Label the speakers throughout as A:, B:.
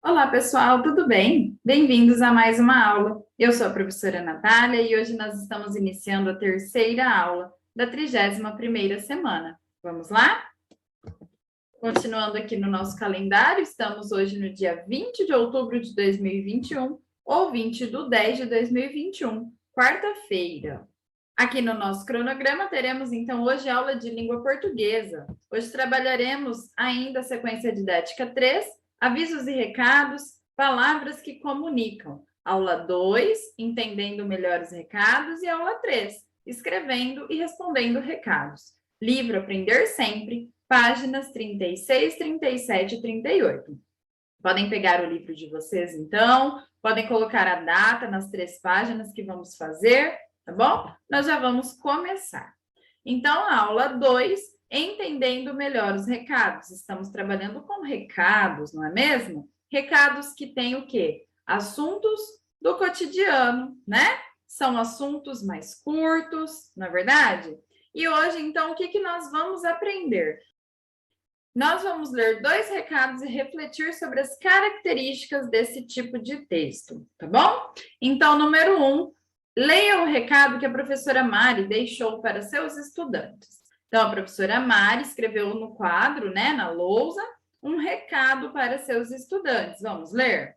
A: Olá, pessoal, tudo bem? Bem-vindos a mais uma aula. Eu sou a professora Natália e hoje nós estamos iniciando a terceira aula da 31ª semana. Vamos lá? Continuando aqui no nosso calendário, estamos hoje no dia 20 de outubro de 2021 ou 20 de 10 de 2021, quarta-feira. Aqui no nosso cronograma teremos então hoje aula de língua portuguesa. Hoje trabalharemos ainda a sequência didática 3, avisos e recados, palavras que comunicam. Aula 2, entendendo melhor os recados, e aula 3, escrevendo e respondendo recados. Livro Aprender Sempre, páginas 36, 37 e 38. Podem pegar o livro de vocês, então, podem colocar a data nas 3 páginas que vamos fazer, tá bom? Nós já vamos começar. Então, a aula 2, entendendo melhor os recados. Estamos trabalhando com recados, não é mesmo? Recados que têm o quê? Assuntos do cotidiano, né? São assuntos mais curtos, não é verdade? E hoje, então, o que nós vamos aprender? Nós vamos ler 2 recados e refletir sobre as características desse tipo de texto, tá bom? Então, número 1, leia o recado que a professora Mari deixou para seus estudantes. Então, a professora Mari escreveu no quadro, né, na lousa, um recado para seus estudantes. Vamos ler?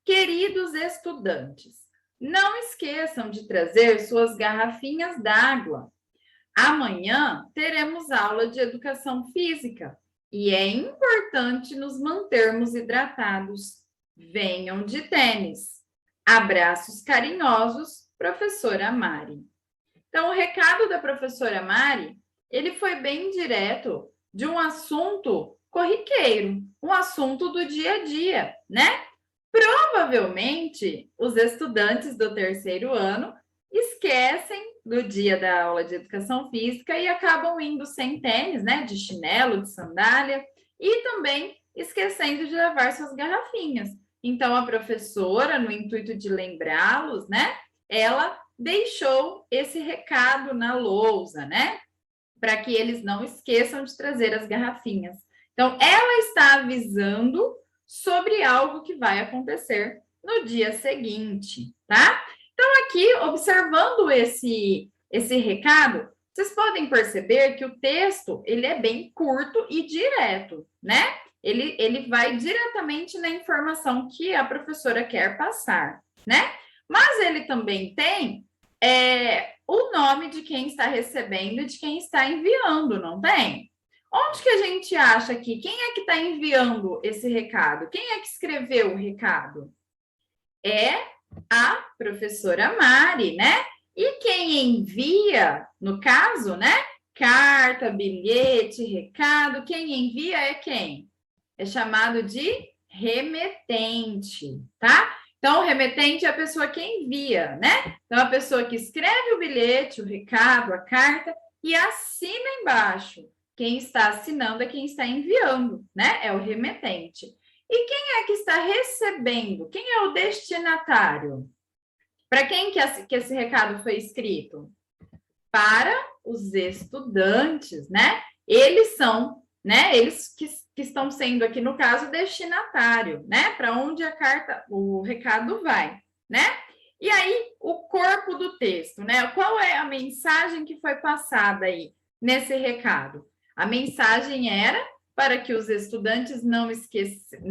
A: Queridos estudantes, não esqueçam de trazer suas garrafinhas d'água. Amanhã teremos aula de educação física e é importante nos mantermos hidratados. Venham de tênis. Abraços carinhosos, professora Mari. Então, o recado da professora Mari, ele foi bem direto de um assunto corriqueiro, um assunto do dia a dia, né? Provavelmente, os estudantes do terceiro ano esquecem do dia da aula de educação física e acabam indo sem tênis, né? De chinelo, de sandália, e também esquecendo de levar suas garrafinhas. Então, a professora, no intuito de lembrá-los, né? Ela deixou esse recado na lousa, né? Para que eles não esqueçam de trazer as garrafinhas. Então, ela está avisando sobre algo que vai acontecer no dia seguinte, tá? Então, aqui, observando esse recado, vocês podem perceber que o texto, ele é bem curto e direto, né? Ele vai diretamente na informação que a professora quer passar, né? Mas ele também tem o nome de quem está recebendo e de quem está enviando, não tem? Onde que a gente acha aqui? Quem é que está enviando esse recado? Quem é que escreveu o recado? É a professora Mari, né? E quem envia, no caso, né? Carta, bilhete, recado, quem envia é quem? É chamado de remetente, tá? Então, o remetente é a pessoa que envia, né? Então, a pessoa que escreve o bilhete, o recado, a carta e assina embaixo. Quem está assinando é quem está enviando, né? É o remetente. E quem é que está recebendo? Quem é o destinatário? Para quem que esse recado foi escrito? Para os estudantes, né? Eles são, né? Eles que estão sendo aqui, no caso, destinatário, né? Para onde a carta, o recado vai, né? E aí, o corpo do texto, né? Qual é a mensagem que foi passada aí nesse recado? A mensagem era para que os estudantes não esquecessem,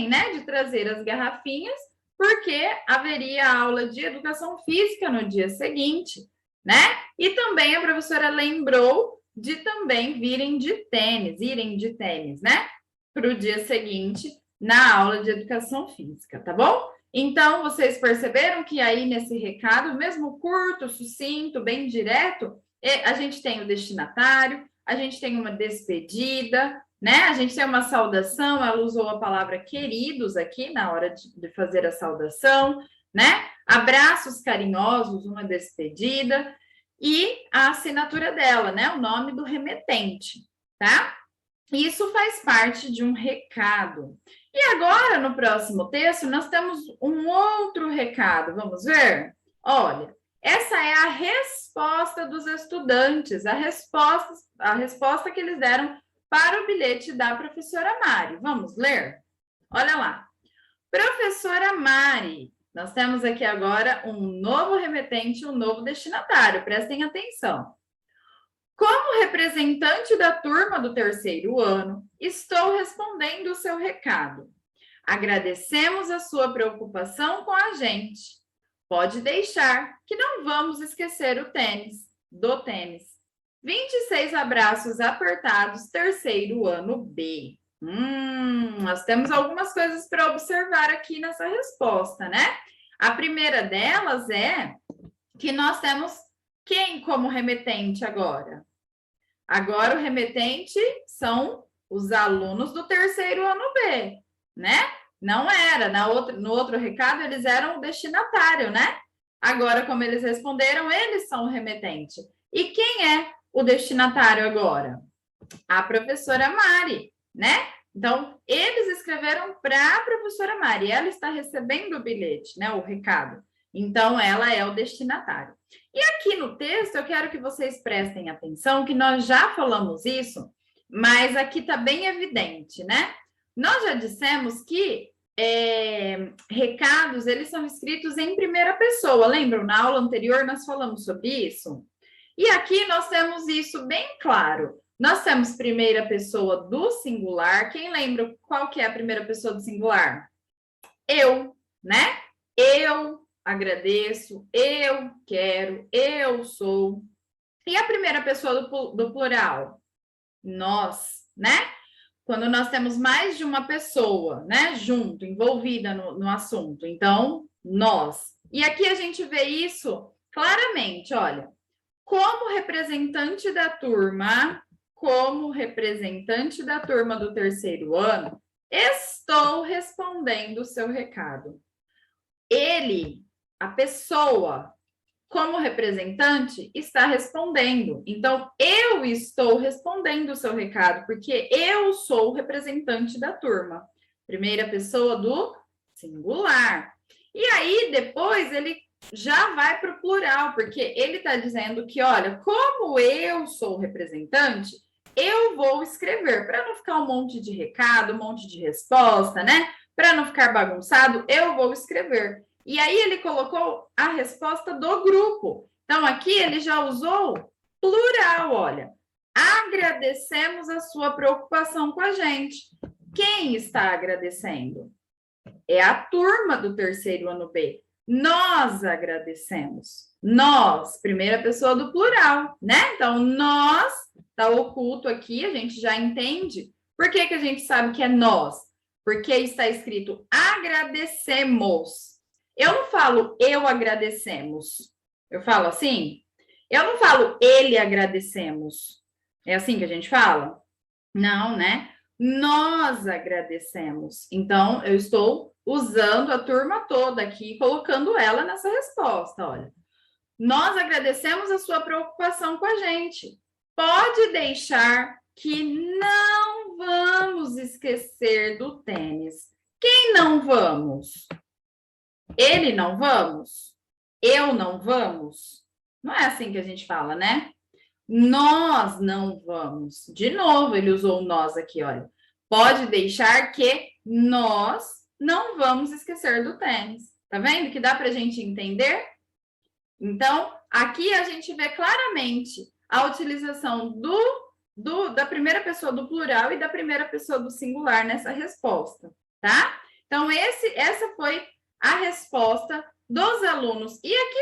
A: né, de trazer as garrafinhas, porque haveria aula de educação física no dia seguinte, né? E também a professora lembrou de também irem de tênis, né? Para o dia seguinte, na aula de educação física, tá bom? Então, vocês perceberam que aí nesse recado, mesmo curto, sucinto, bem direto, a gente tem o destinatário, a gente tem uma despedida, né? A gente tem uma saudação, ela usou a palavra queridos aqui na hora de fazer a saudação, né? Abraços carinhosos, uma despedida, e a assinatura dela, né? O nome do remetente, tá? Isso faz parte de um recado. E agora, no próximo texto, nós temos um outro recado. Vamos ver? Olha, essa é a resposta dos estudantes, a resposta que eles deram para o bilhete da professora Mari. Vamos ler? Olha lá. Professora Mari, nós temos aqui agora um novo remetente, um novo destinatário. Prestem atenção. Como representante da turma do terceiro ano, estou respondendo o seu recado. Agradecemos a sua preocupação com a gente. Pode deixar, que não vamos esquecer o tênis, do tênis. 26 abraços apertados, terceiro ano B. Nós temos algumas coisas para observar aqui nessa resposta, né? A primeira delas é que nós temos quem como remetente agora? Agora o remetente são os alunos do terceiro ano B, né? Não era, no outro recado eles eram o destinatário, né? Agora, como eles responderam, eles são o remetente. E quem é o destinatário agora? A professora Mari, né? Então, eles escreveram para a professora Mari, ela está recebendo o bilhete, né? O recado. Então, ela é o destinatário. E aqui no texto, eu quero que vocês prestem atenção, que nós já falamos isso, mas aqui está bem evidente, né? Nós já dissemos que recados, eles são escritos em primeira pessoa. Lembram? Na aula anterior, nós falamos sobre isso. E aqui nós temos isso bem claro. Nós temos primeira pessoa do singular. Quem lembra qual que é a primeira pessoa do singular? Eu, né? Eu agradeço, eu quero, eu sou. E a primeira pessoa do plural? Nós, né? Quando nós temos mais de uma pessoa, né, junto, envolvida no assunto. Então, nós. E aqui a gente vê isso claramente, olha. Como representante da turma do terceiro ano, estou respondendo o seu recado. Ele, a pessoa, como representante, está respondendo. Então, eu estou respondendo o seu recado, porque eu sou o representante da turma. Primeira pessoa do singular. E aí, depois, ele já vai para o plural, porque ele está dizendo que, olha, como eu sou o representante, eu vou escrever, para não ficar um monte de recado, um monte de resposta, né? Para não ficar bagunçado, eu vou escrever. E aí ele colocou a resposta do grupo. Então, aqui ele já usou plural, olha. Agradecemos a sua preocupação com a gente. Quem está agradecendo? É a turma do terceiro ano B. Nós agradecemos. Nós, primeira pessoa do plural, né? Então, nós, está oculto aqui, a gente já entende. Por que a gente sabe que é nós? Porque está escrito agradecemos. Eu não falo eu agradecemos. Eu falo assim? Eu não falo ele agradecemos. É assim que a gente fala? Não, né? Nós agradecemos. Então, eu estou usando a turma toda aqui, colocando ela nessa resposta, olha. Nós agradecemos a sua preocupação com a gente. Pode deixar que não vamos esquecer do tênis. Quem não vamos? Ele não vamos? Eu não vamos? Não é assim que a gente fala, né? Nós não vamos. De novo, ele usou o nós aqui, olha. Pode deixar que nós não vamos esquecer do tênis. Tá vendo que dá para a gente entender? Então, aqui a gente vê claramente a utilização da primeira pessoa do plural e da primeira pessoa do singular nessa resposta, tá? Então, essa foi a resposta dos alunos. E aqui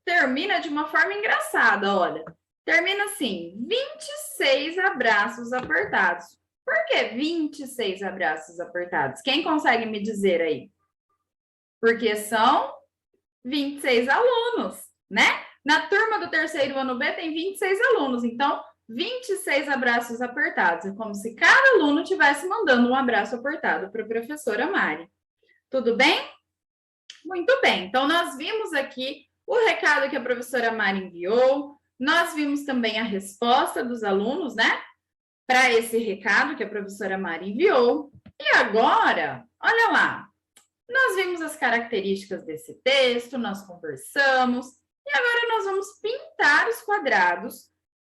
A: termina de uma forma engraçada, olha. Termina assim, 26 abraços apertados. Por que 26 abraços apertados? Quem consegue me dizer aí? Porque são 26 alunos, né? Na turma do terceiro ano B tem 26 alunos, então 26 abraços apertados. É como se cada aluno estivesse mandando um abraço apertado para a professora Mari. Tudo bem? Muito bem. Então, nós vimos aqui o recado que a professora Mari enviou, nós vimos também a resposta dos alunos, né? Para esse recado que a professora Mari enviou. E agora, olha lá, nós vimos as características desse texto, nós conversamos, e agora nós vamos pintar os quadrados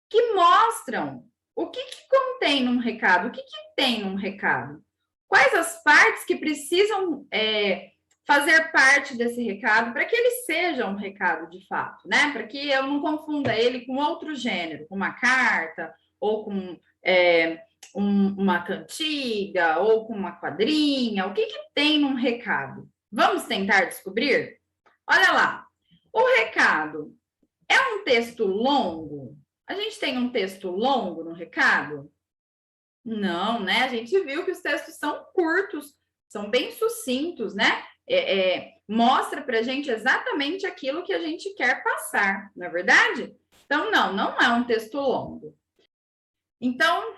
A: que mostram o que contém num recado, o que tem num recado. Quais as partes que precisam fazer parte desse recado para que ele seja um recado de fato, né? Para que eu não confunda ele com outro gênero, com uma carta, ou com uma cantiga, ou com uma quadrinha. O que tem num recado? Vamos tentar descobrir? Olha lá, o recado é um texto longo? A gente tem um texto longo no recado? Não, né? A gente viu que os textos são curtos, são bem sucintos, né? Mostra para a gente exatamente aquilo que a gente quer passar, não é verdade? Então, não é um texto longo. Então, o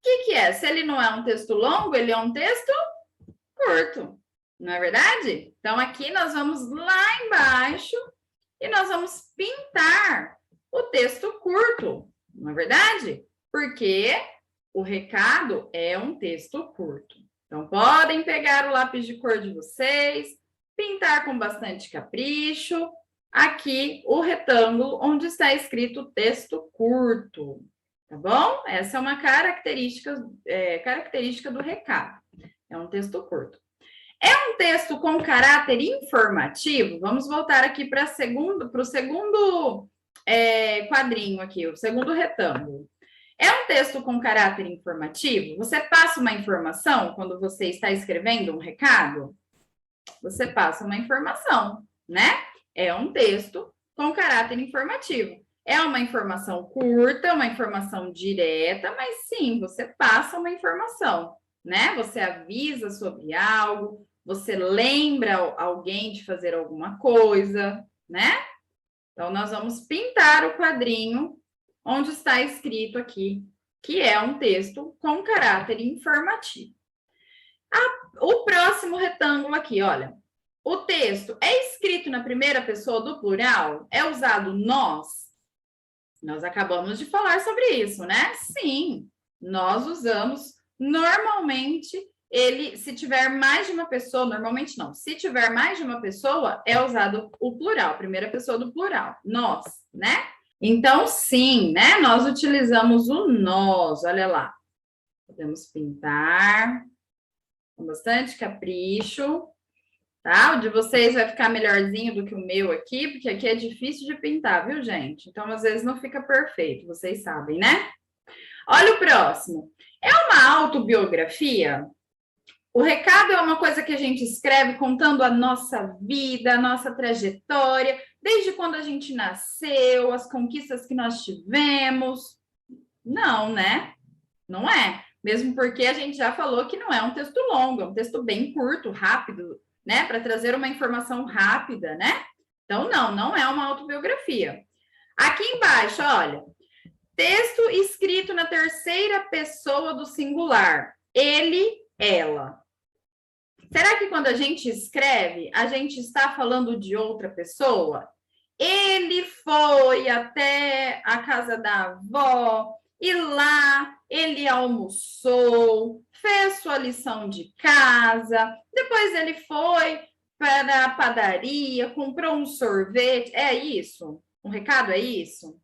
A: que é? Se ele não é um texto longo, ele é um texto curto, não é verdade? Então, aqui nós vamos lá embaixo e nós vamos pintar o texto curto, não é verdade? Porque o recado é um texto curto. Então, podem pegar o lápis de cor de vocês, pintar com bastante capricho. Aqui, o retângulo onde está escrito texto curto, tá bom? Essa é uma característica do recado. É um texto curto. É um texto com caráter informativo? Vamos voltar aqui para o segundo quadrinho aqui, o segundo retângulo. É um texto com caráter informativo? Você passa uma informação quando você está escrevendo um recado? Você passa uma informação, né? É um texto com caráter informativo. É uma informação curta, uma informação direta, mas sim, você passa uma informação, né? Você avisa sobre algo, você lembra alguém de fazer alguma coisa, né? Então, nós vamos pintar o quadrinho onde está escrito aqui, que é um texto com caráter informativo. O próximo retângulo aqui, olha. O texto é escrito na primeira pessoa do plural? É usado nós? Nós acabamos de falar sobre isso, né? Sim, nós usamos normalmente se tiver mais de uma pessoa, normalmente não, se tiver mais de uma pessoa, é usado o plural, primeira pessoa do plural, nós, né? Então, sim, né? Nós utilizamos o nós, olha lá. Podemos pintar com bastante capricho, tá? O de vocês vai ficar melhorzinho do que o meu aqui, porque aqui é difícil de pintar, viu, gente? Então, às vezes não fica perfeito, vocês sabem, né? Olha o próximo. É uma autobiografia? O recado é uma coisa que a gente escreve contando a nossa vida, a nossa trajetória, desde quando a gente nasceu, as conquistas que nós tivemos. Não, né? Não é. Mesmo porque a gente já falou que não é um texto longo, é um texto bem curto, rápido, né? Para trazer uma informação rápida, né? Então, não é uma autobiografia. Aqui embaixo, olha, texto escrito na terceira pessoa do singular. Ele, ela. Será que quando a gente escreve, a gente está falando de outra pessoa? Ele foi até a casa da avó e lá ele almoçou, fez sua lição de casa, depois ele foi para a padaria, comprou um sorvete. É isso? Um recado é isso?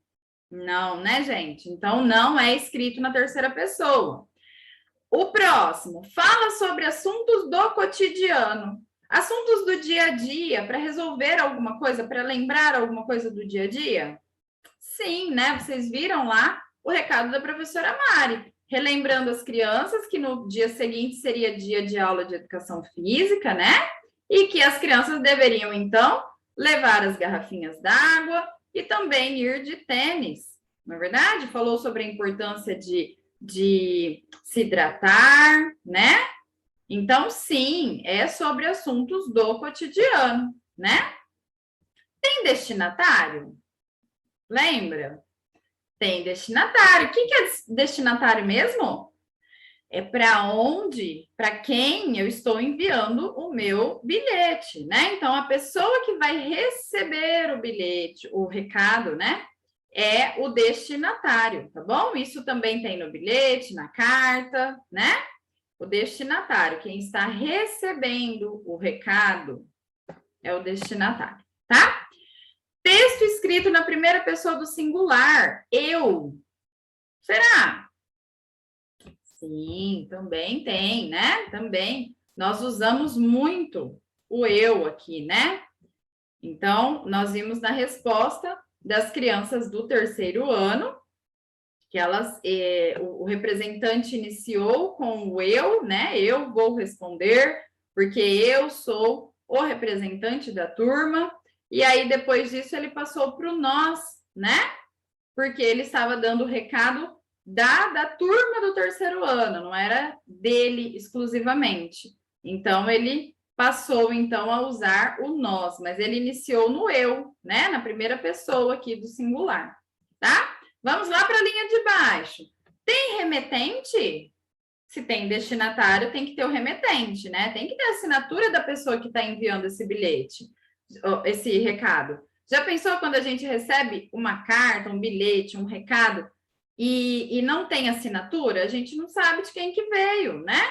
A: Não, né, gente? Então, não é escrito na terceira pessoa. O próximo, fala sobre assuntos do cotidiano. Assuntos do dia a dia, para resolver alguma coisa, para lembrar alguma coisa do dia a dia? Sim, né? Vocês viram lá o recado da professora Mari, relembrando as crianças que no dia seguinte seria dia de aula de educação física, né? E que as crianças deveriam, então, levar as garrafinhas d'água e também ir de tênis. Não é verdade? Falou sobre a importância de se hidratar, né? Então, sim, é sobre assuntos do cotidiano, né? Tem destinatário? Lembra? Tem destinatário. O que é destinatário mesmo? É para onde, para quem eu estou enviando o meu bilhete, né? Então, a pessoa que vai receber o bilhete, o recado, né? É o destinatário, tá bom? Isso também tem no bilhete, na carta, né? O destinatário, quem está recebendo o recado é o destinatário, tá? Texto escrito na primeira pessoa do singular, eu. Será? Sim, também tem, né? Também. Nós usamos muito o eu aqui, né? Então, nós vimos na resposta das crianças do terceiro ano, que elas, o representante iniciou com o eu, né? Eu vou responder, porque eu sou o representante da turma. E aí, depois disso, ele passou para o nós, né? Porque ele estava dando o recado da turma do terceiro ano, não era dele exclusivamente. Então, ele passou, então, a usar o nós, mas ele iniciou no eu, né? Na primeira pessoa aqui do singular, tá? Vamos lá para a linha de baixo. Tem remetente? Se tem destinatário, tem que ter o remetente, né? Tem que ter a assinatura da pessoa que está enviando esse bilhete, esse recado. Já pensou quando a gente recebe uma carta, um bilhete, um recado e não tem assinatura? A gente não sabe de quem que veio, né?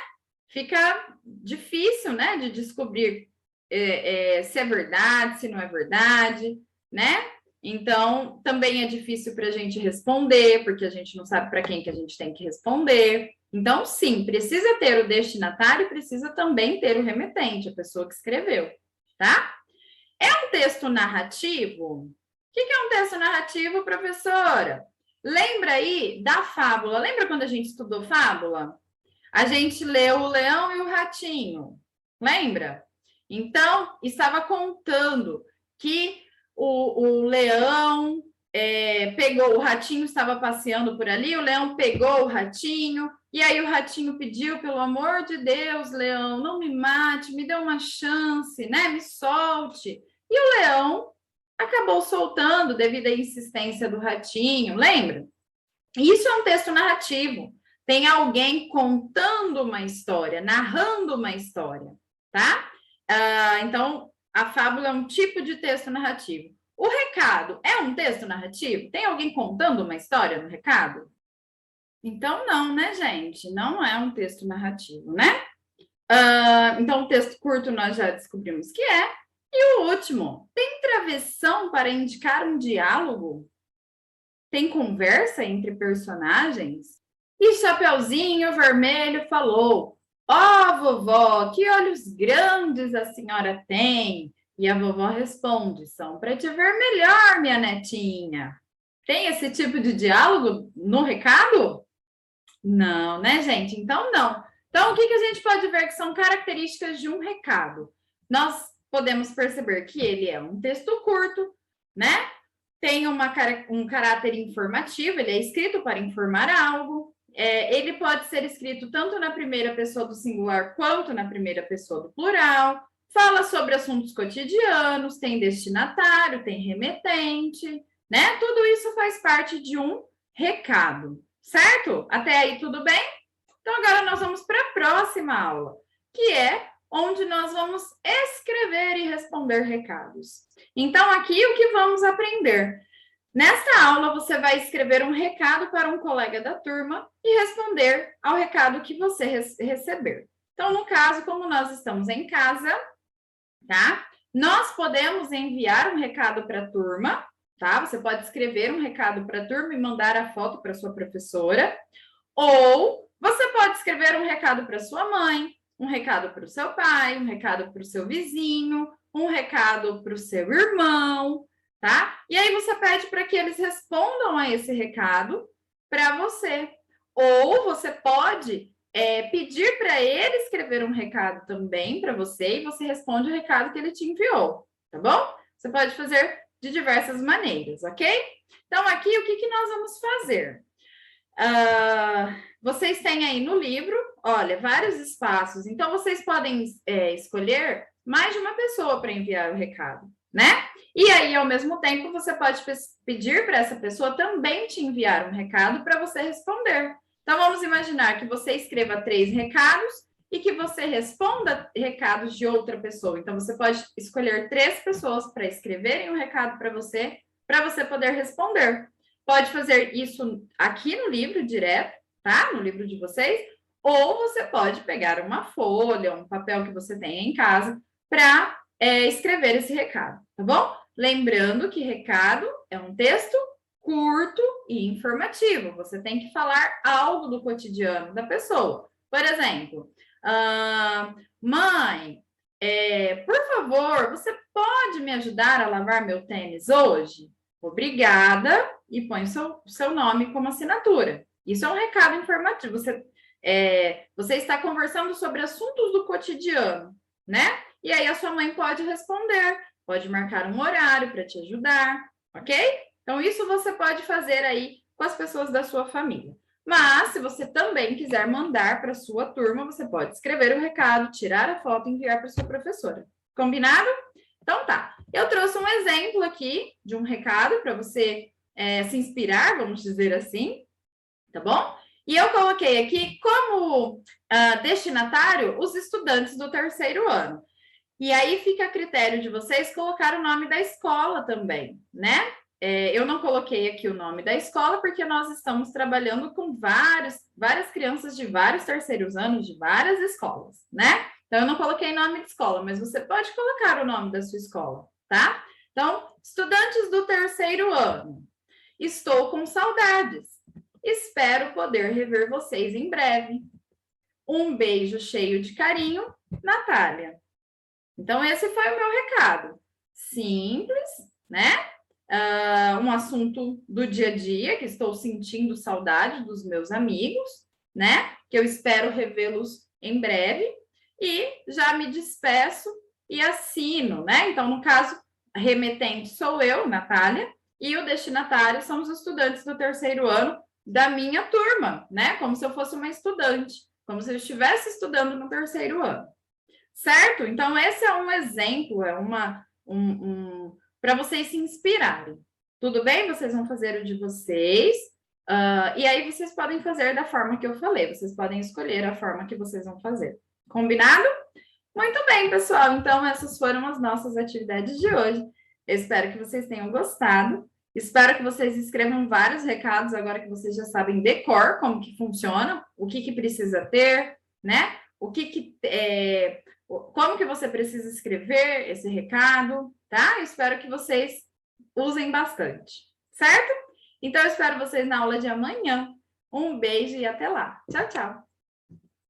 A: Fica difícil, né, de descobrir se é verdade, se não é verdade, né? Então, também é difícil para a gente responder, porque a gente não sabe para quem que a gente tem que responder. Então, sim, precisa ter o destinatário, precisa também ter o remetente, a pessoa que escreveu, tá? É um texto narrativo? O que é um texto narrativo, professora? Lembra aí da fábula? Lembra quando a gente estudou fábula? A gente leu o leão e o ratinho. Lembra? Então, estava contando que o leão pegou, o ratinho estava passeando por ali, o leão pegou o ratinho, e aí o ratinho pediu, pelo amor de Deus, leão, não me mate, me dê uma chance, né? Me solte. E o leão acabou soltando devido à insistência do ratinho, lembra? Isso é um texto narrativo. Tem alguém contando uma história, narrando uma história, tá? Então, a fábula é um tipo de texto narrativo. O recado é um texto narrativo? Tem alguém contando uma história no recado? Então, não, né, gente? Não é um texto narrativo, né? Então, o texto curto nós já descobrimos que é. E o último, tem travessão para indicar um diálogo? Tem conversa entre personagens? E Chapeuzinho Vermelho falou: ó, vovó, que olhos grandes a senhora tem. E a vovó responde: são para te ver melhor, minha netinha. Tem esse tipo de diálogo no recado? Não, né, gente? Então, não. Então, o que a gente pode ver que são características de um recado? Nós podemos perceber que ele é um texto curto, né? Tem um caráter informativo, ele é escrito para informar algo. Ele pode ser escrito tanto na primeira pessoa do singular quanto na primeira pessoa do plural. Fala sobre assuntos cotidianos, tem destinatário, tem remetente, né? Tudo isso faz parte de um recado, certo? Até aí tudo bem? Então agora nós vamos para a próxima aula, que é onde nós vamos escrever e responder recados. Então aqui o que vamos aprender? Nesta aula você vai escrever um recado para um colega da turma e responder ao recado que você receber. Então, no caso, como nós estamos em casa, tá? Nós podemos enviar um recado para a turma, tá? Você pode escrever um recado para a turma e mandar a foto para sua professora, ou você pode escrever um recado para sua mãe, um recado para o seu pai, um recado para o seu vizinho, um recado para o seu irmão, tá? E aí você pede para que eles respondam a esse recado para você. Ou você pode pedir para ele escrever um recado também para você e você responde o recado que ele te enviou, tá bom? Você pode fazer de diversas maneiras, ok? Então, aqui, o que nós vamos fazer? Vocês têm aí no livro, olha, vários espaços. Então, vocês podem escolher mais de uma pessoa para enviar o recado, né? E aí, ao mesmo tempo, você pode pedir para essa pessoa também te enviar um recado para você responder. Então, vamos imaginar que você escreva 3 recados e que você responda recados de outra pessoa. Então, você pode escolher 3 pessoas para escreverem um recado para você poder responder. Pode fazer isso aqui no livro direto, tá? No livro de vocês. Ou você pode pegar uma folha, um papel que você tenha em casa para escrever esse recado, tá bom? Lembrando que recado é um texto curto e informativo. Você tem que falar algo do cotidiano da pessoa. Por exemplo, mãe, por favor, você pode me ajudar a lavar meu tênis hoje? Obrigada, e põe o seu nome como assinatura. Isso é um recado informativo. Você está conversando sobre assuntos do cotidiano, né? E aí a sua mãe pode responder, pode marcar um horário para te ajudar, ok? Então, isso você pode fazer aí com as pessoas da sua família. Mas, se você também quiser mandar para a sua turma, você pode escrever o recado, tirar a foto e enviar para sua professora. Combinado? Então tá. Eu trouxe um exemplo aqui de um recado para você se inspirar, vamos dizer assim, tá bom? E eu coloquei aqui como destinatário os estudantes do terceiro ano. E aí fica a critério de vocês colocar o nome da escola também, né? Eu não coloquei aqui o nome da escola porque nós estamos trabalhando com várias crianças de vários terceiros anos, de várias escolas, né? Então, eu não coloquei nome de escola, mas você pode colocar o nome da sua escola, tá? Então, estudantes do terceiro ano, estou com saudades. Espero poder rever vocês em breve. Um beijo cheio de carinho, Natália. Então, esse foi o meu recado. Simples, né? Um assunto do dia a dia, que estou sentindo saudade dos meus amigos, né? Que eu espero revê-los em breve. E já me despeço e assino, né? Então, no caso, a remetente sou eu, Natália, e o destinatário são os estudantes do terceiro ano da minha turma, né? Como se eu fosse uma estudante, como se eu estivesse estudando no terceiro ano. Certo? Então, esse é um exemplo, para vocês se inspirarem. Tudo bem? Vocês vão fazer o de vocês. E aí vocês podem fazer da forma que eu falei. Vocês podem escolher a forma que vocês vão fazer. Combinado? Muito bem, pessoal. Então, essas foram as nossas atividades de hoje. Eu espero que vocês tenham gostado. Espero que vocês escrevam vários recados agora que vocês já sabem de cor como que funciona, o que precisa ter, né? Como que você precisa escrever esse recado, tá? Eu espero que vocês usem bastante, certo? Então, eu espero vocês na aula de amanhã. Um beijo e até lá. Tchau, tchau.